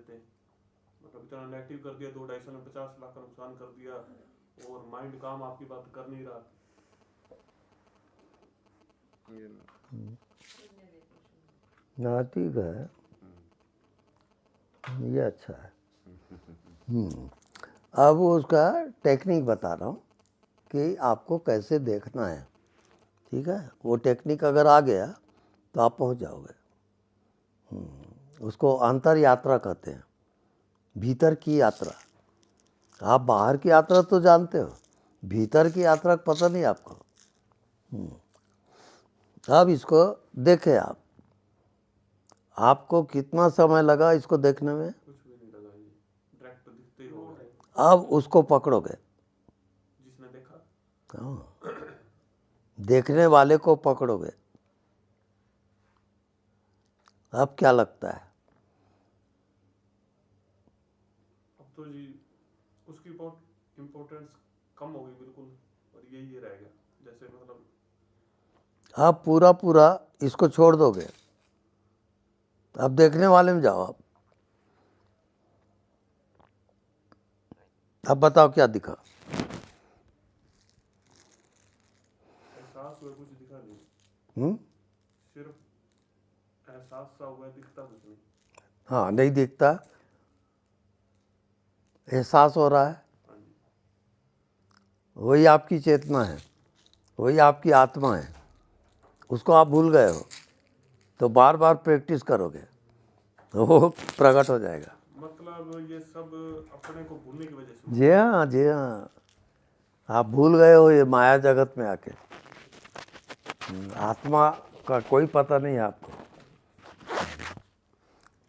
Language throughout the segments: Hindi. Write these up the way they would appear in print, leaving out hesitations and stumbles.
देते, मतलब इतना नेगेटिव कर दिया, 2-2.5 में 50 लाख का नुकसान कर दिया और माइंड काम आपकी बात कर नहीं रहा। हाँ ठीक है, ये अच्छा है। अब उसका टेक्निक बता रहा हूँ कि आपको कैसे देखना है, ठीक है। वो टेक्निक अगर आ गया तो आप पहुँच जाओगे। उसको अंतर यात्रा कहते हैं, भीतर की यात्रा। आप बाहर की यात्रा तो जानते हो, भीतर की यात्रा पता नहीं आपको। अब इसको देखें आप, आपको कितना समय लगा इसको देखने में? कुछ भी नहीं लगा, ये डायरेक्ट दिखते ही हो गए। अब उसको पकड़ोगे, जिसने देखा, हाँ, देखने वाले को पकड़ोगे। अब क्या लगता है? अब तो जी उसकी इम्पोर्टेंस कम हो गई बिल्कुल, और यही रह गया जैसे, मतलब आप पूरा पूरा इसको छोड़ दोगे। अब देखने वाले में जाओ आप। अब बताओ क्या दिखा? एहसास हुआ, कुछ दिखा नहीं, सिर्फ एहसास सा हुआ, दिखता कुछ नहीं। हाँ, नहीं दिखता, एहसास हो रहा है। हाँ जी, वही आपकी चेतना है, वही आपकी आत्मा है। उसको आप भूल गए हो, तो बार बार प्रैक्टिस करोगे तो वो प्रकट हो जाएगा। मतलब ये सब अपने को भूलने की वजह से। जी हाँ, जी हाँ, आप भूल गए हो ये माया जगत में आके। आत्मा का कोई पता नहीं है आपको।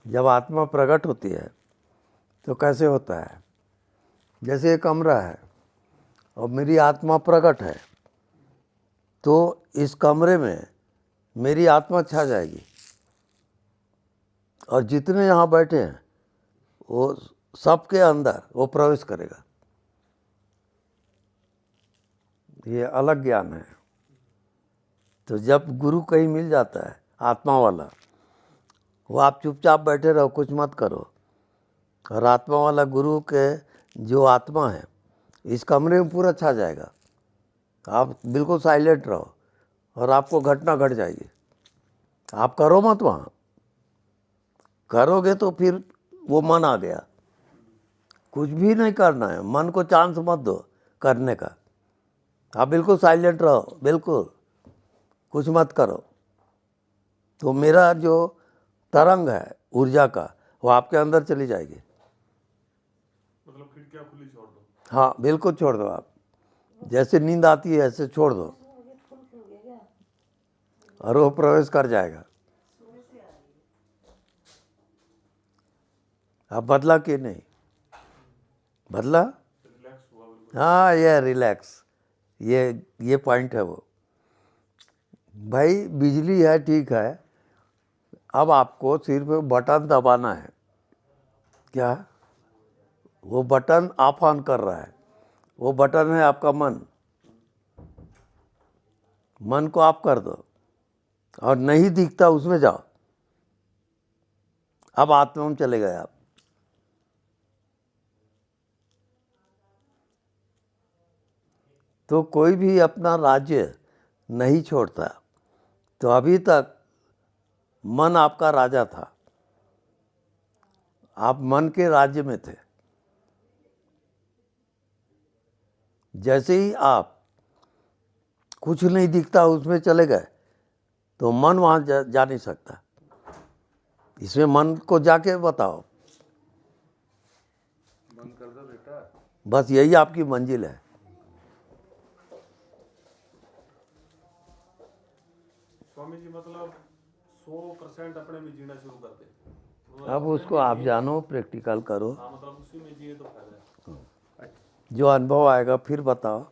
जब आत्मा प्रकट होती है तो कैसे होता है? जैसे एक कमरा है और मेरी आत्मा प्रकट है, तो इस कमरे में मेरी आत्मा छा जाएगी, और जितने यहाँ बैठे हैं वो सबके अंदर वो प्रवेश करेगा। ये अलग ज्ञान है। तो जब गुरु कहीं मिल जाता है आत्मा वाला, वो आप चुपचाप बैठे रहो, कुछ मत करो, और आत्मा वाला गुरु के जो आत्मा है इस कमरे में पूरा छा जाएगा। आप बिल्कुल साइलेंट रहो और आपको घटना घट जाएगी। आप करो मत, वहाँ करोगे तो फिर वो मन आ गया। कुछ भी नहीं करना है, मन को चांस मत दो करने का। आप बिल्कुल साइलेंट रहो, बिल्कुल कुछ मत करो, तो मेरा जो तरंग है ऊर्जा का वो आपके अंदर चली जाएगी। मतलब खिड़कियां खुली छोड़ दो। हाँ, बिल्कुल छोड़ दो आप, जैसे नींद आती है ऐसे छोड़ दो, और वो प्रवेश कर जाएगा। अब बदला कि नहीं? बदला? रिलैक्स हुआ बिल्कुल। हाँ, ये रिलैक्स, ये पॉइंट है वो। भाई बिजली है, ठीक है, अब आपको सिर्फ बटन दबाना है। क्या? वो बटन ऑफ ऑन कर रहा है, वो बटन है आपका मन। मन को ऑफ कर दो और नहीं दिखता उसमें जाओ। अब आत्मा में चले गए आप। तो कोई भी अपना राज्य नहीं छोड़ता। तो अभी तक मन आपका राजा था, आप मन के राज्य में थे। जैसे ही आप कुछ नहीं दिखता उसमें चले गए तो मन वहाँ जा नहीं सकता। इसमें मन को जाके बताओ, बंद कर दो बेटा। बस यही आपकी मंजिल है। स्वामी जी, मतलब 100% अपने में जीना शुरू कर दे। अब उसको आप जानो, प्रैक्टिकल करो। हाँ, मतलब उसी में जिए तो फायदा है। जो अनुभव आएगा फिर बताओ,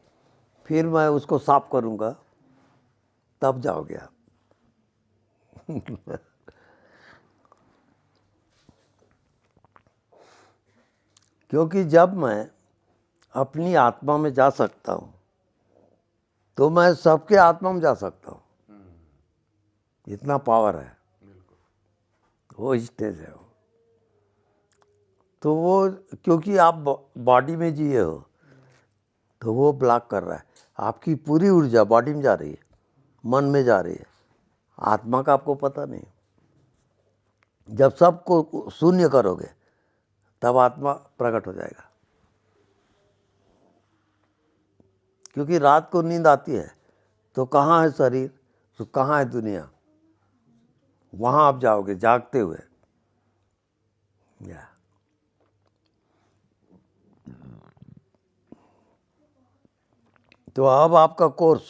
फिर मैं उसको साफ करूँगा, तब जाओगे आप। क्योंकि जब मैं अपनी आत्मा में जा सकता हूँ तो मैं सबके आत्मा में जा सकता हूँ। इतना पावर है, वो स्टेज है वो। तो वो क्योंकि आप बॉडी में जिए हो तो वो ब्लॉक कर रहा है। आपकी पूरी ऊर्जा बॉडी में जा रही है, मन में जा रही है, आत्मा का आपको पता नहीं। जब सबको शून्य करोगे तब आत्मा प्रकट हो जाएगा। क्योंकि रात को नींद आती है तो कहाँ है शरीर, तो कहाँ है दुनिया, वहाँ आप जाओगे जागते हुए। या तो अब आपका कोर्स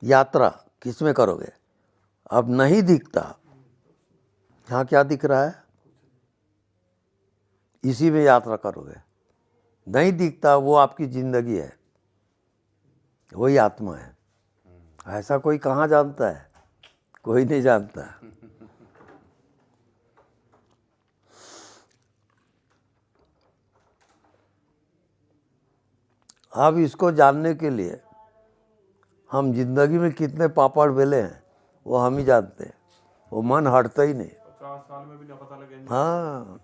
यात्रा किस में करोगे? अब नहीं दिखता, यहाँ क्या दिख रहा है, इसी में यात्रा करोगे। नहीं दिखता वो आपकी जिंदगी है, वही आत्मा है। ऐसा कोई कहाँ जानता है? कोई नहीं जानता। अब इसको जानने के लिए हम जिंदगी में कितने पापड़ बेले हैं वो हम ही जानते हैं। वो मन हटता ही नहीं। 50 साल में भी ना पता लगे। हाँ,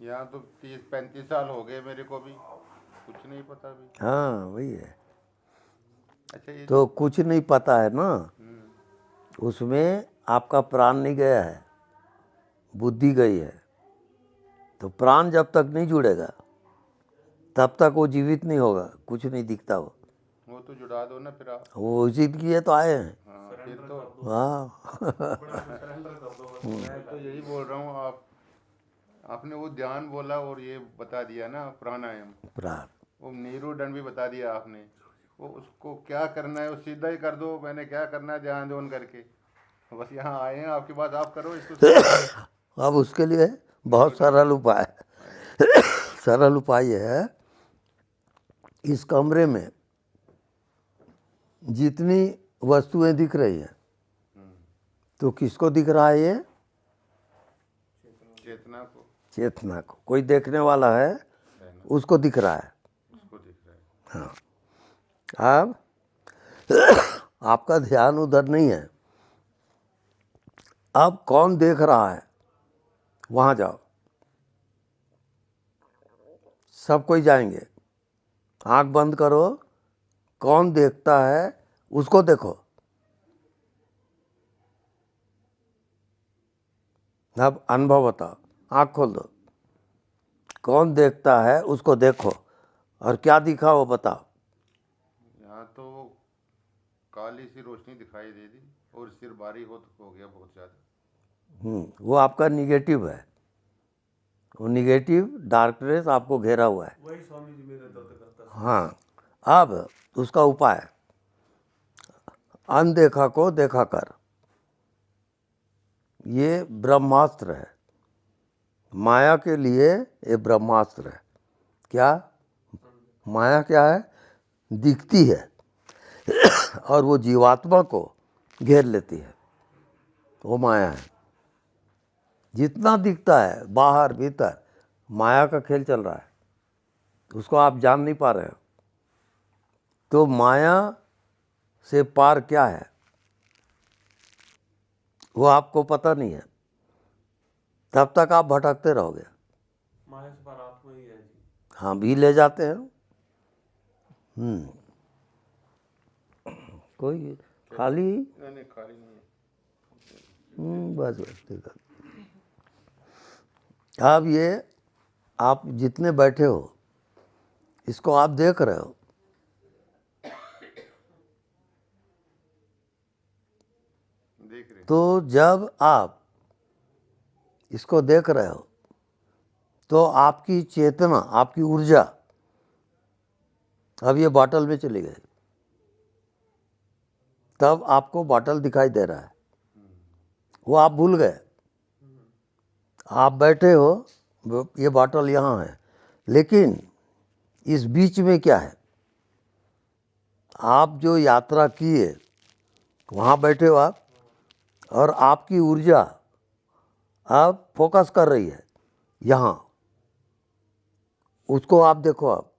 यहाँ तो 30-35 साल हो गए मेरे को भी कुछ नहीं पता भी। हाँ वही है। अच्छा ये तो कुछ नहीं पता है ना, उसमें आपका प्राण नहीं गया है, बुद्धि गई है। तो प्राण जब तक नहीं जुड़ेगा तब तक वो जीवित नहीं होगा, कुछ नहीं दिखता वो तो जुड़ा दो ना फिर आप। वो उसी के लिए तो आए हैं। हाँ फिर तो हाँ सरेंडर कर दो बस। मैं तो यही बोल रहा हूँ। आपने वो ध्यान बोला और ये बता दिया ना प्राणायाम, प्राण वो नीरू दंड भी बता दिया आपने। वो उसको क्या करना है वो सीधा ही कर दो, मैंने क्या करना है ध्यान जोन करके। बस यहाँ आए हैं आपके पास, आप करो इसको। अब उसके लिए बहुत सरल उपाय है। सरल उपाय ये है, इस कमरे में जितनी वस्तुएं दिख रही हैं तो किसको दिख रहा है? ये चेतना को। चेतना को। कोई देखने वाला है उसको दिख रहा है। उसको दिख रहा है। हाँ, अब आपका ध्यान उधर नहीं है। अब कौन देख रहा है वहाँ जाओ। सब कोई जाएंगे, आंख बंद करो, कौन देखता है उसको देखो। अब अनुभव बताओ, आंख खोल दो, कौन देखता है उसको देखो, और क्या दिखा वो बताओ। यहाँ तो काली सी रोशनी दिखाई दे दी और सिर भारी हो गया बहुत ज़्यादा। वो आपका निगेटिव है। वो निगेटिव डार्कनेस आपको घेरा हुआ है। वही स्वामी जी मेरे दर्द करता है। हाँ, अब उसका उपाय, अनदेखा को देखा कर। ये ब्रह्मास्त्र है, माया के लिए ये ब्रह्मास्त्र है। क्या माया क्या है? दिखती है और वो जीवात्मा को घेर लेती है, वो माया है। जितना दिखता है बाहर भीतर माया का खेल चल रहा है, उसको आप जान नहीं पा रहे हो। तो माया से पार क्या है वो आपको पता नहीं है, तब तक आप भटकते रहोगे। माया से पार आत्मा ही है जी। हाँ, भी ले जाते हैं। कोई खाली नहीं खाली नहीं है। बस ठीक है। अब ये आप जितने बैठे हो इसको आप देख रहे हो, देख रहे। तो जब आप इसको देख रहे हो तो आपकी चेतना, आपकी ऊर्जा अब ये बॉटल में चली गई। तब आपको बॉटल दिखाई दे रहा है, वो आप भूल गए। आप बैठे हो, ये बॉटल यहाँ है, लेकिन इस बीच में क्या है? आप जो यात्रा किए वहाँ बैठे हो आप, और आपकी ऊर्जा आप फोकस कर रही है यहाँ। उसको आप देखो, आप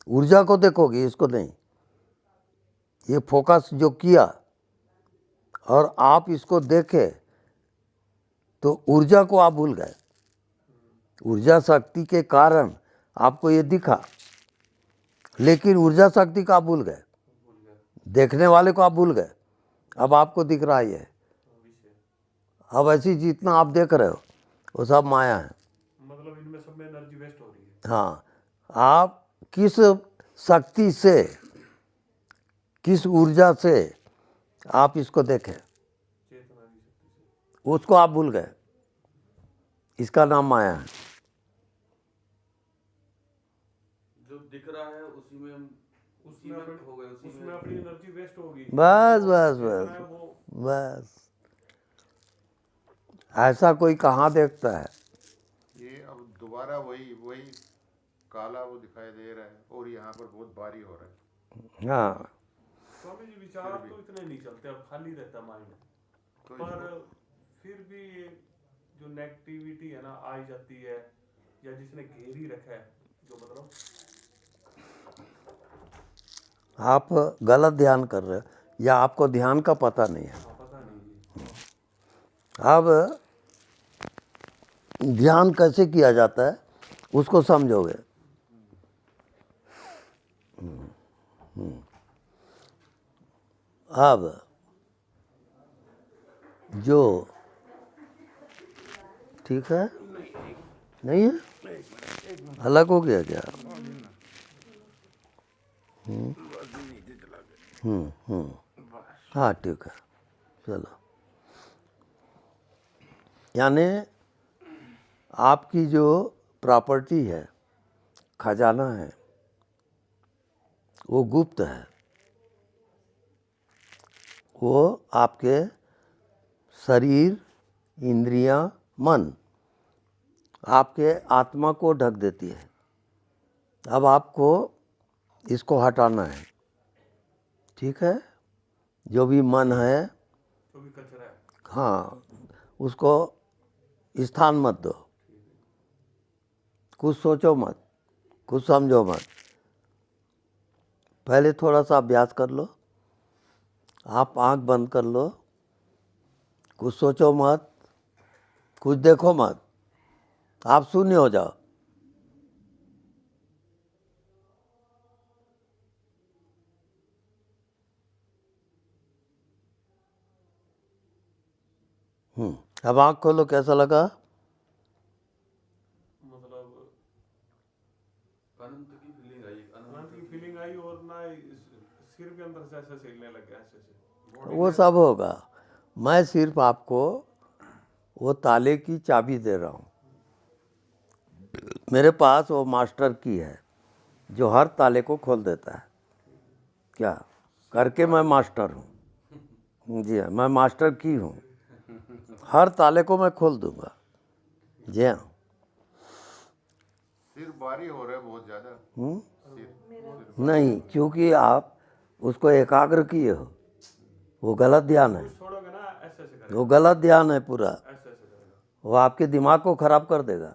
ऊर्जा को देखोगे, इसको नहीं। ये फोकस जो किया और आप इसको देखे तो ऊर्जा को आप भूल गए। ऊर्जा शक्ति के कारण आपको ये दिखा, लेकिन ऊर्जा शक्ति को आप भूल गए, देखने वाले को आप भूल गए। अब आपको दिख रहा है ये। अब ऐसी जितना आप देख रहे हो वो सब माया है। मतलब इनमें सब में एनर्जी वेस्ट हो रही है। हाँ, आप किस शक्ति से, किस ऊर्जा से आप इसको देखें, चेतना की शक्ति से। उसको आप भूल गए। इसका नाम माया है। जो दिख रहा है उसी में हम उसी में हो गए, उसी उसमें में अपनी एनर्जी वेस्ट होगी। बस बस चेतना बस है वो बस। ऐसा कोई कहाँ देखता है? ये अब दोबारा वही वही काला वो दिखाई दे रहा है और यहाँ पर बहुत भारी हो रहा है। हाँ, स्वामी जी विचार तो इतने नहीं चलते, अब खाली रहता माइंड। तो पर फिर भी ये जो नेगेटिविटी है ना आ जाती है, या जिसने घेरी रखा है, जो मतलब आप गलत ध्यान कर रहे हो या आपको ध्यान का पता नहीं है। पता नहीं है। अब ध्यान कैसे किया जाता है उसको समझोगे। अब जो ठीक है, नहीं है, अलग हो गया क्या? हाँ ठीक है, चलो। यानी आपकी जो प्रॉपर्टी है, खजाना है, वो गुप्त है। वो आपके शरीर, इंद्रियां, मन, आपके आत्मा को ढक देती है। अब आपको इसको हटाना है, ठीक है? जो भी मन है, जो भी कचरा है, हाँ, उसको स्थान मत दो। कुछ सोचो मत, कुछ समझो मत। पहले थोड़ा सा अभ्यास कर लो। आप आंख बंद कर लो, कुछ सोचो मत, कुछ देखो मत, आप शून्य हो जाओ। अब आंख खोलो, कैसा लगा? मतलब अनंत की फीलिंग आई, अनंत की फीलिंग आई, और ना सिर के अंदर से ऐसे हिलने लग गया, ऐसे ऐसे। वो सब होगा। मैं सिर्फ आपको वो ताले की चाबी दे रहा हूँ। मेरे पास वो मास्टर की है जो हर ताले को खोल देता है। क्या करके मैं मास्टर हूँ। जी हाँ, मैं मास्टर की हूँ। हर ताले को मैं खोल दूंगा। जी हाँ। सिर भारी हो रहा है बहुत ज्यादा। सिर नहीं, क्योंकि आप उसको एकाग्र किए हो। वो गलत ध्यान है, छोड़ोगे ना, ऐसे ऐसे करेगा, वो गलत ध्यान है पूरा। ऐसे ऐसे करेगा। वो आपके दिमाग को खराब कर देगा।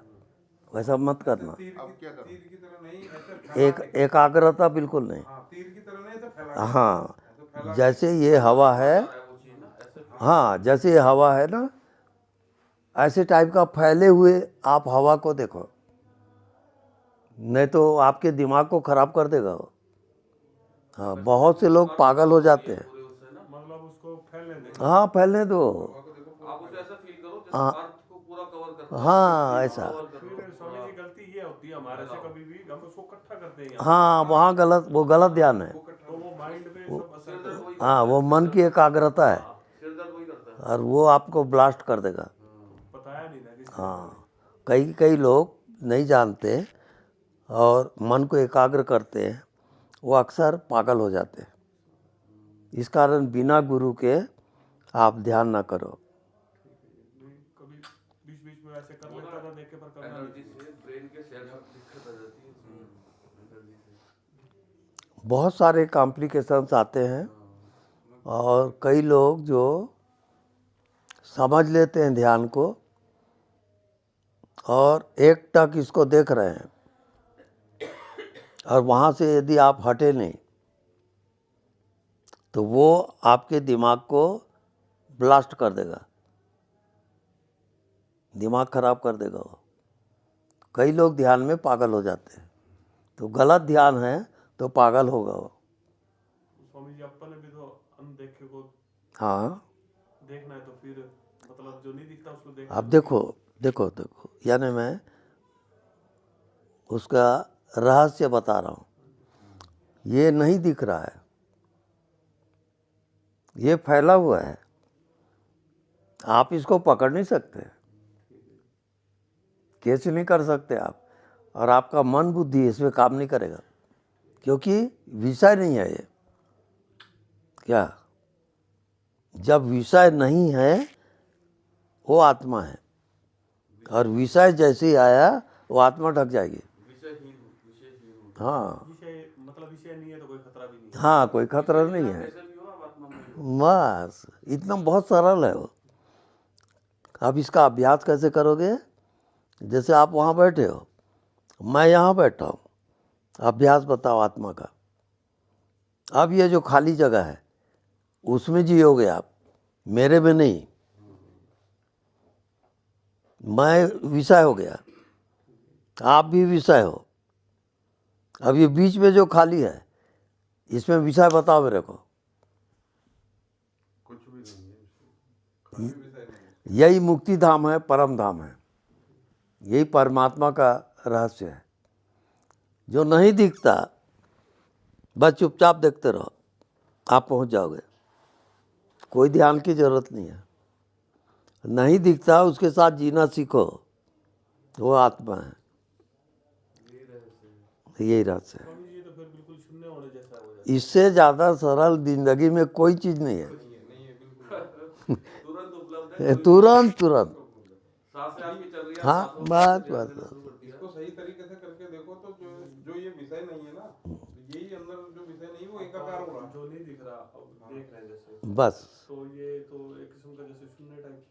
वैसा मत करना। अब क्या करूं? तीर की तरह नहीं, ऐसे एक एकाग्रता बिल्कुल नहीं। हाँ, तीर की तरह नहीं, ऐसे फैला हाँ, जैसे ये हवा है, वो चीज ना ऐसे हाँ, जैसे ये हवा है ना, ऐसे टाइप का फैले हुए आप हवा को देखो, नहीं तो आपके दिमाग को खराब कर देगा वो। हाँ, बहुत से लोग पागल हो जाते हैं। पूरे उससे ना मतलब उसको फैलने दे। हाँ, फैलने दो। आप उसे ऐसा फील करो जैसे अर्थ को पूरा कवर करता है। हाँ, ऐसा। फिर स्वामी जी गलती ये होती है हमारे से, कभी भी हम उसको इकट्ठा करते हैं यहाँ। हाँ, वहाँ गलत, वो गलत ध्यान है। तो वो माइंड में सब असर करता है। हाँ, वो मन की एकाग्रता है सिर दर्द वही करता है। और वो आपको ब्लास्ट कर देगा। बताया नहीं ना किसी हाँ, कई कई लोग नहीं जानते और मन को एकाग्र करते हैं, वो अक्सर पागल हो जाते हैं। इस कारण बिना गुरु के आप ध्यान ना करो। ने। कभी बीच बीच में ऐसे कर लेता था, देख के, पर करना एनर्जी नहीं। से ब्रेन के सेल्स में दिक्कत आ जाती है। एनर्जी से बहुत सारे कॉम्प्लिकेशंस आते हैं और कई लोग जो समझ लेते हैं ध्यान को और एक टक इसको देख रहे हैं, और वहाँ से यदि आप हटे नहीं तो वो आपके दिमाग को ब्लास्ट कर देगा। दिमाग खराब कर देगा वो। कई लोग ध्यान में पागल हो जाते हैं, तो गलत ध्यान है तो पागल होगा वो। स्वामी जी अपन ने भी तो अनदेखे को हाँ, देखना है, तो फिर मतलब जो नहीं दिखता उसको देखना अब देखो देखो देखो, यानी मैं उसका रहस्य बता रहा हूँ। ये नहीं दिख रहा है, ये फैला हुआ है, आप इसको पकड़ नहीं सकते, कैसे नहीं कर सकते आप। और आपका मन बुद्धि इसमें काम नहीं करेगा, क्योंकि विषय नहीं है ये। क्या? जब विषय नहीं है वो आत्मा है, और विषय जैसे ही आया वो आत्मा ढक जाएगी। विषयहीन हाँ विषय, मतलब विषय नहीं है तो कोई खतरा भी नहीं है। हाँ, कोई खतरा नहीं है। ऐसा भी हो आप आत्मा में। बस इतना बहुत सरल है वो। अब इसका अभ्यास कैसे करोगे? जैसे आप वहाँ बैठे हो, मैं यहाँ बैठा हूँ, अभ्यास बताओ आत्मा का। अब ये जो खाली जगह है उसमें जियोगे आप, मेरे में नहीं। मैं विषय हो गया, आप भी विषय हो। अब ये बीच में जो खाली है इसमें विषय बताओ मेरे को। कुछ भी नहीं है इसमें। कोई विषय नहीं। यही मुक्ति धाम है, परम धाम है, यही परमात्मा का रहस्य है जो नहीं दिखता। बस चुपचाप देखते रहो, आप पहुंच जाओगे। कोई ध्यान की जरूरत नहीं है। नहीं दिखता उसके साथ जीना सीखो, वो आत्मा है, यही रहस्य है। स्वामी जी तो फिर बिल्कुल शून्य होने जैसा हो जाता इससे ज़्यादा सरल जिंदगी में कोई चीज़ नहीं है। तुरंत उपलब्ध है। तुरंत तुरंत। सांसें आपकी चल रही है, हाँ, सांसों बस को ध्यान बस देना शुरू कर दिया। इसको सही तरीके से करके देखो तो जो ये विषय नहीं है ना, तो यही अंदर जो विषय नहीं है वो एकाकार हो रहा है। है। जो नहीं दिख रहा अब देख रहे हैं जैसे, बस तो ये तो एक किस्म का जैसे शून्य टाइप।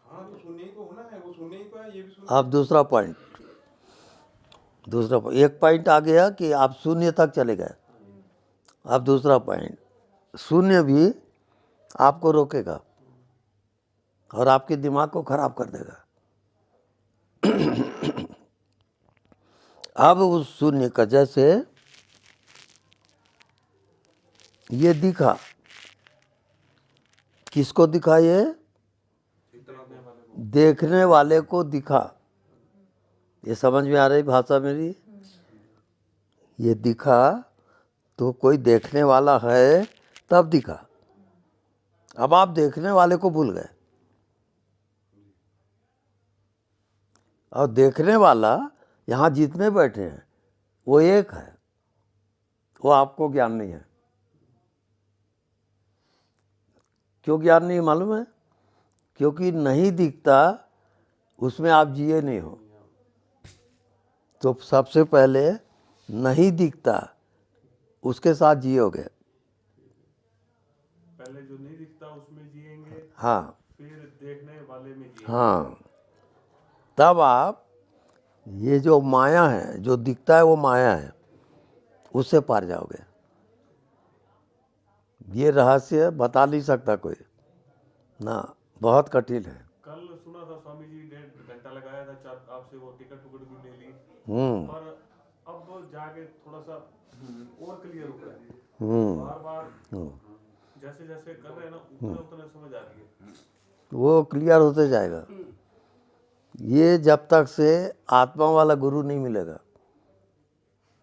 हाँ, तो शून्य ही तो होना है, वो शून्य ही तो है, ये भी शून्य। अब दूसरा पॉइंट, एक पॉइंट आ गया कि आप शून्य तक चले गए। अब दूसरा पॉइंट, शून्य भी आपको रोकेगा और आपके दिमाग को खराब कर देगा। अब उस शून्य का, जैसे ये दिखा, किसको दिखा? ये देखने वाले को दिखा। ये समझ में आ रही भाषा मेरी? ये दिखा तो कोई देखने वाला है तब दिखा। अब आप देखने वाले को भूल गए, और देखने वाला यहाँ जितने बैठे हैं वो एक है, वो आपको ज्ञान नहीं है। क्यों ज्ञान नहीं मालूम है? क्योंकि नहीं दिखता उसमें आप जिए नहीं हो। तो सबसे पहले नहीं दिखता उसके साथ जियोगे। पहले जो नहीं दिखता उसमें जिएंगे, हाँ फिर देखने वाले में जिएंगे। हाँ, तब आप ये जो माया है, जो दिखता है वो माया है, उससे पार जाओगे। ये रहस्य बता नहीं सकता कोई ना, बहुत कठिन है। कल सुना था स्वामी जी 1.5 घंटा लगाया था, चार आपसे वो टिकट टुकट भी ले ली, पर अब जाके थोड़ा सा और क्लियर हो रहा है। बार बार जैसे जैसे कर रहे हैं ना, उतने उतने समझ आ रही है। वो क्लियर होते जाएगा। ये जब तक से आत्मा वाला गुरु नहीं मिलेगा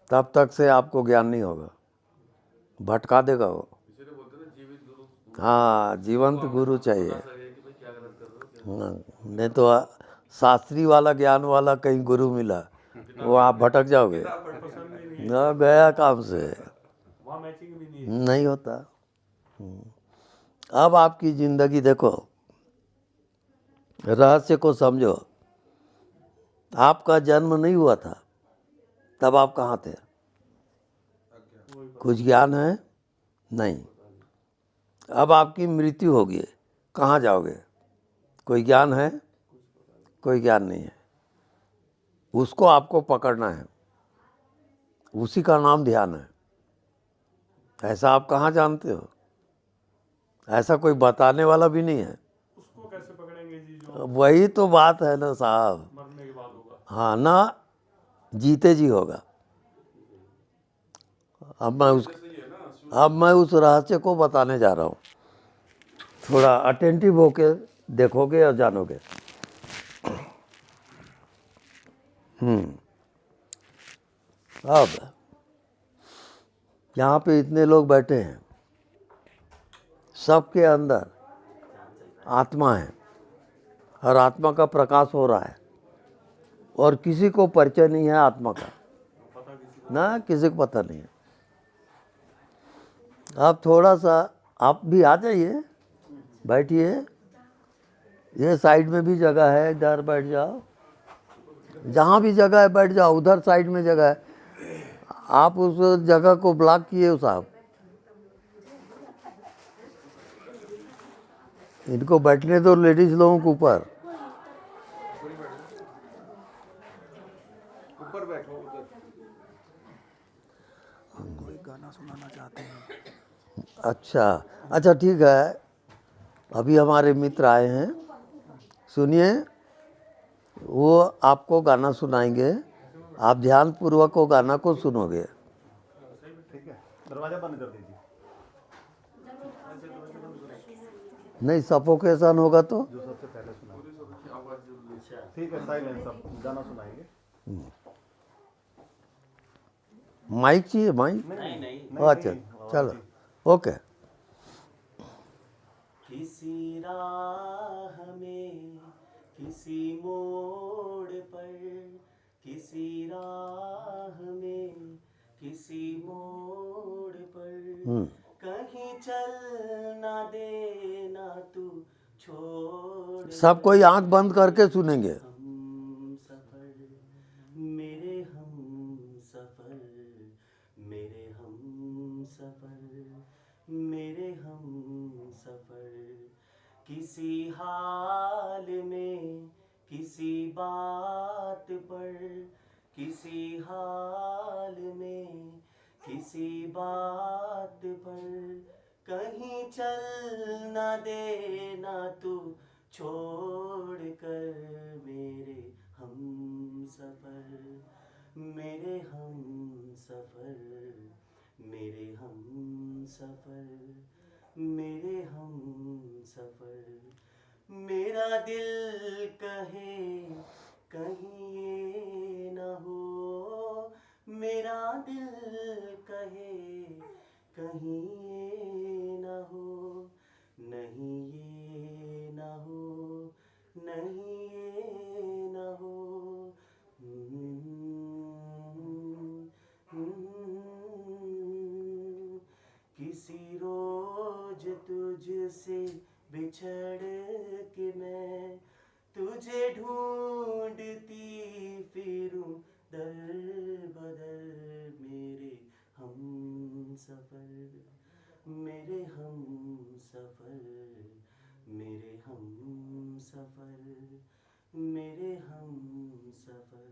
तब तक से आपको ज्ञान नहीं होगा, भटका देगा वो। इसीलिए बोलते हैं ना, जीवित गुरु। हाँ, जीवंत गुरु चाहिए। बता सके कि भाई क्या गलत कर रहे हो, क्या हाँ, नहीं तो शास्त्री वाला ज्ञान वाला कहीं गुरु मिला, वो आप भटक जाओगे, पसंद ही नहीं ना गया काम से, वहाँ मैचिंग भी नहीं है। नहीं होता। अब आपकी जिंदगी देखो, रहस्य को समझो। आपका जन्म नहीं हुआ था तब आप कहाँ थे? कुछ ज्ञान है? नहीं। अब आपकी मृत्यु होगी, कहाँ जाओगे? कोई ज्ञान है? कोई ज्ञान नहीं है। उसको आपको पकड़ना है, उसी का नाम ध्यान है। ऐसा आप कहाँ जानते हो? ऐसा कोई बताने वाला भी नहीं है। उसको कैसे पकड़ेंगे जी जो वही तो बात है ना साहब। मरने के बाद होगा। हाँ ना, जीते जी होगा। अब मैं उस रहस्य को बताने जा रहा हूँ, थोड़ा अटेंटिव होके देखोगे और जानोगे। अब यहाँ पे इतने लोग बैठे हैं, सबके अंदर आत्मा है और आत्मा का प्रकाश हो रहा है, और किसी को परिचय नहीं है आत्मा का, ना किसी को पता नहीं है। आप थोड़ा सा आप भी आ जाइए, बैठिए, ये साइड में भी जगह है, इधर बैठ जाओ, जहाँ भी जगह है बैठ जाओ, उधर साइड में जगह है, आप उस जगह को ब्लॉक किए हो साहब। इनको बैठने दो लेडीज लोगों के ऊपर। ऊपर बैठो उधर। कोई गाना सुनाना चाहते हैं? अच्छा ठीक है, अभी हमारे मित्र आए हैं, सुनिए, वो आपको गाना सुनाएंगे, आप ध्यानपूर्वक वो गाना को सुनोगे। ठीक है, दरवाजा बंद कर दीजिए। नहीं सफोकेशन होगा तो जो सबसे पहले सुना। ठीक है, साइलेंस, सब गाना सुनाएंगे। माइक चाहिए? माइक नहीं, अच्छा चलो, ओके। किसी राह में, किसी मोड़ पर, किसी राह में, किसी मोड़ पर, कहीं चल ना देना तू छोड़। सब कोई आंख बंद करके सुनेंगे। हम सफर, मेरे हम सफर, मेरे हम सफर, मेरे हम सफर, किसी हाल में, किसी बात पर, किसी हाल में, किसी बात पर, कहीं चल ना देना तू छोड़ कर, मेरे हम सफर, मेरे हम सफर, मेरे हम सफर, मेरे हम सफर, मेरा दिल कहे कहीं ये न हो, मेरा दिल कहे कहीं ये न हो, नहीं ये न हो, नहीं ये न हो। किसी रोज तुझसे बिछड़ के मैं तुझे ढूंढती फिरूं दर बदर, मेरे हम सफर, मेरे हम सफर, मेरे हम सफर, मेरे हम सफर,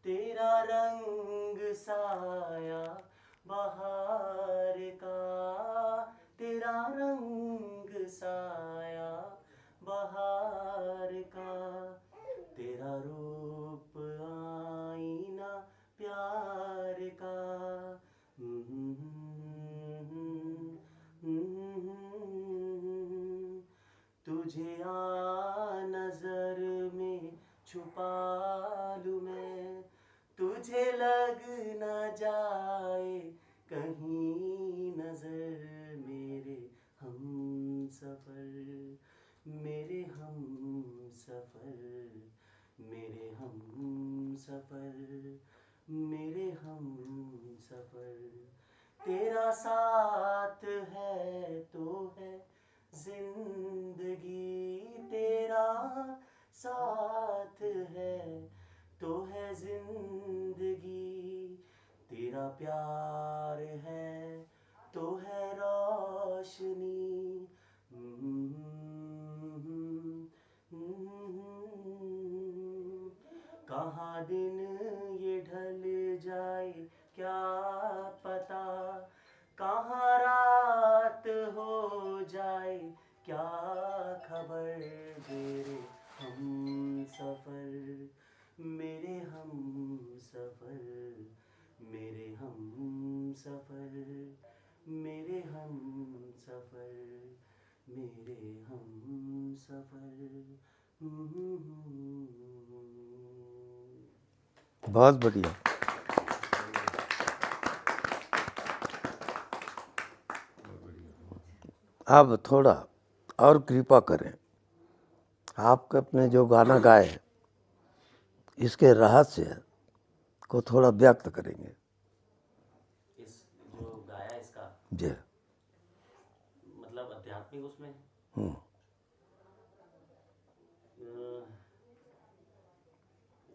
तेरा रंग साया बहार का, तेरा रंग साया बहार का, तेरा रूप आईना प्यार का, तुझे आ नजर में छुपा लूं मैं, तुझे लग न जाए कहीं नजर, मेरे हम सफर, मेरे हम सफर, मेरे हम सफर, मेरे हम सफर, तेरा साथ है तो है जिंदगी, तेरा साथ है तो है जिंदगी, तेरा प्यार है तो है रोशनी, कहाँ दिन ये ढल जाए क्या पता, कहाँ रात हो जाए क्या खबर, तेरे हम सफर, मेरे हम सफर, मेरे हम सफर, मेरे हम सफर, मेरे हम सफर। बहुत बढ़िया। अब थोड़ा और कृपा करें, आप अपने जो गाना गाए इसके रहस्य को थोड़ा व्यक्त करेंगे। इस जो गाया इसका जी। मतलब आध्यात्मिक उसमें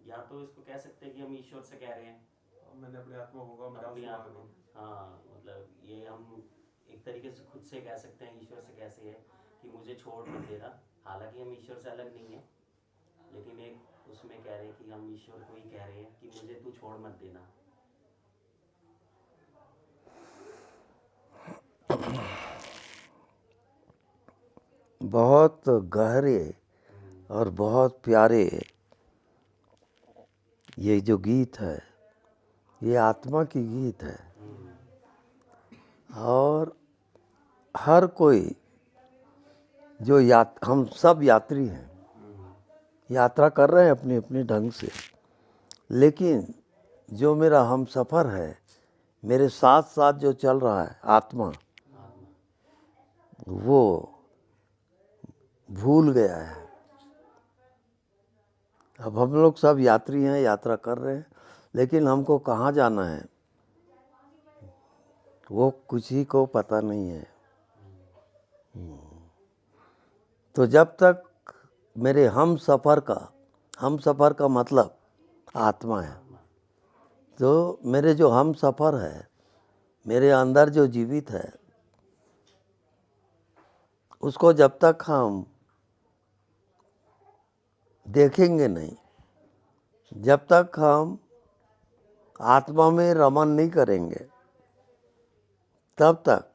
या तो इसको कह सकते हैं कि हम ईश्वर से कह रहे हैं मैंने अपनी आत्मा होगा मेरा अपनी आंसू आप बहा दो। हाँ, मतलब ये हम एक तरीके से खुद से कह सकते हैं ईश्वर से कैसे है कि मुझे छोड़ मत देना। हालांकि हम ईश्वर से अलग नहीं है, लेकिन एक उसमें कह रहे हैं कि हम ईश्वर को ही कह रहे हैं कि मुझे तू छोड़ मत देना। बहुत गहरे और बहुत प्यारे ये जो गीत है, ये आत्मा की गीत है। और हर कोई जो हम सब यात्री हैं, यात्रा कर रहे हैं अपनी अपनी ढंग से, लेकिन जो मेरा हम सफ़र है, मेरे साथ साथ जो चल रहा है आत्मा, वो भूल गया है। अब हम लोग सब यात्री हैं, यात्रा कर रहे हैं, लेकिन हमको कहाँ जाना है वो कुछ ही को पता नहीं है। तो जब तक मेरे हम सफ़र का मतलब आत्मा है, तो मेरे जो हम सफ़र है, मेरे अंदर जो जीवित है, उसको जब तक हम देखेंगे नहीं, जब तक हम आत्मा में रमन नहीं करेंगे, तब तक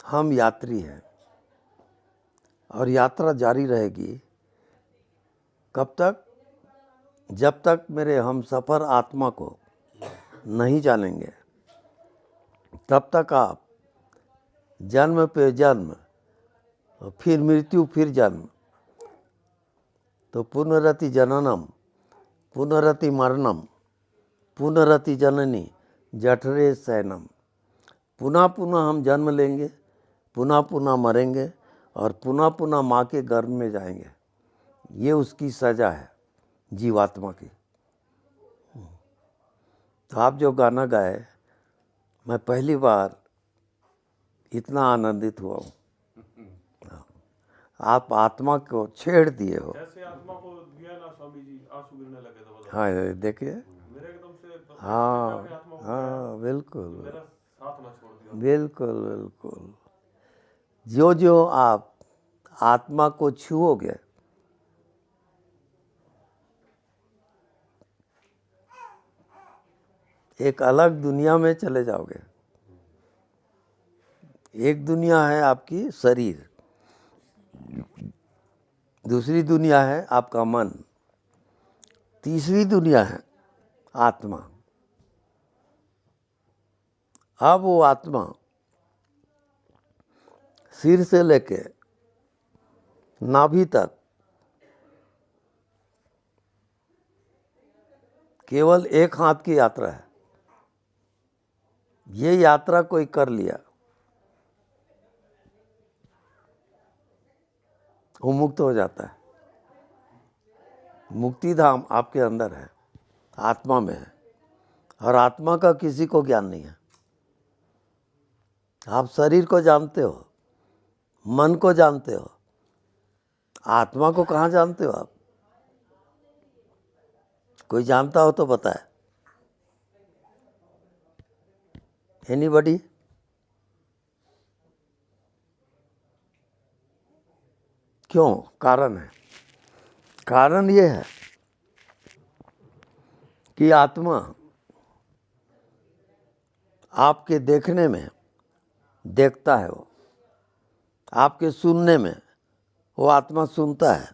हम यात्री हैं। और यात्रा जारी रहेगी कब तक? जब तक मेरे हम सफ़र आत्मा को नहीं जानेंगे, तब तक आप जन्म पे जन्म, फिर मृत्यु, फिर जन्म, तो पुनरति जननम, पुनरति मरणम, पुनरति जननी जठरे शयनम। पुनः पुनः हम जन्म लेंगे, पुनः पुनः मरेंगे और पुनः पुनः माँ के गर्भ में जाएंगे। ये उसकी सज़ा है जीवात्मा की। तो आप जो गाना गाए, मैं पहली बार इतना आनंदित हुआ हूँ। आप आत्मा को छेड़ दिए हो। जैसे आत्मा को दिया ना स्वामी जी, आंसू गिरने लगे थे। हाँ, देखिए। मेरे एकदम से हाँ अपनी आत्मा को हाँ, बिल्कुल मेरा साथ ना छोड़ दिया। बिल्कुल बिल्कुल। जो जो आप आत्मा को छुओगे, एक अलग दुनिया में चले जाओगे। एक दुनिया है आपकी शरीर, दूसरी दुनिया है आपका मन, तीसरी दुनिया है आत्मा। अब वो आत्मा सिर से लेके नाभि तक केवल एक हाथ की यात्रा है। ये यात्रा कोई कर लिया, वो मुक्त हो जाता है। मुक्ति धाम आपके अंदर है, आत्मा में है, और आत्मा का किसी को ज्ञान नहीं है। आप शरीर को जानते हो, मन को जानते हो, आत्मा को कहाँ जानते हो आप? कोई जानता हो तो बताए। एनीबॉडी? क्यों? कारण है। कारण ये है कि आत्मा आपके देखने में देखता है, वो आपके सुनने में वो आत्मा सुनता है,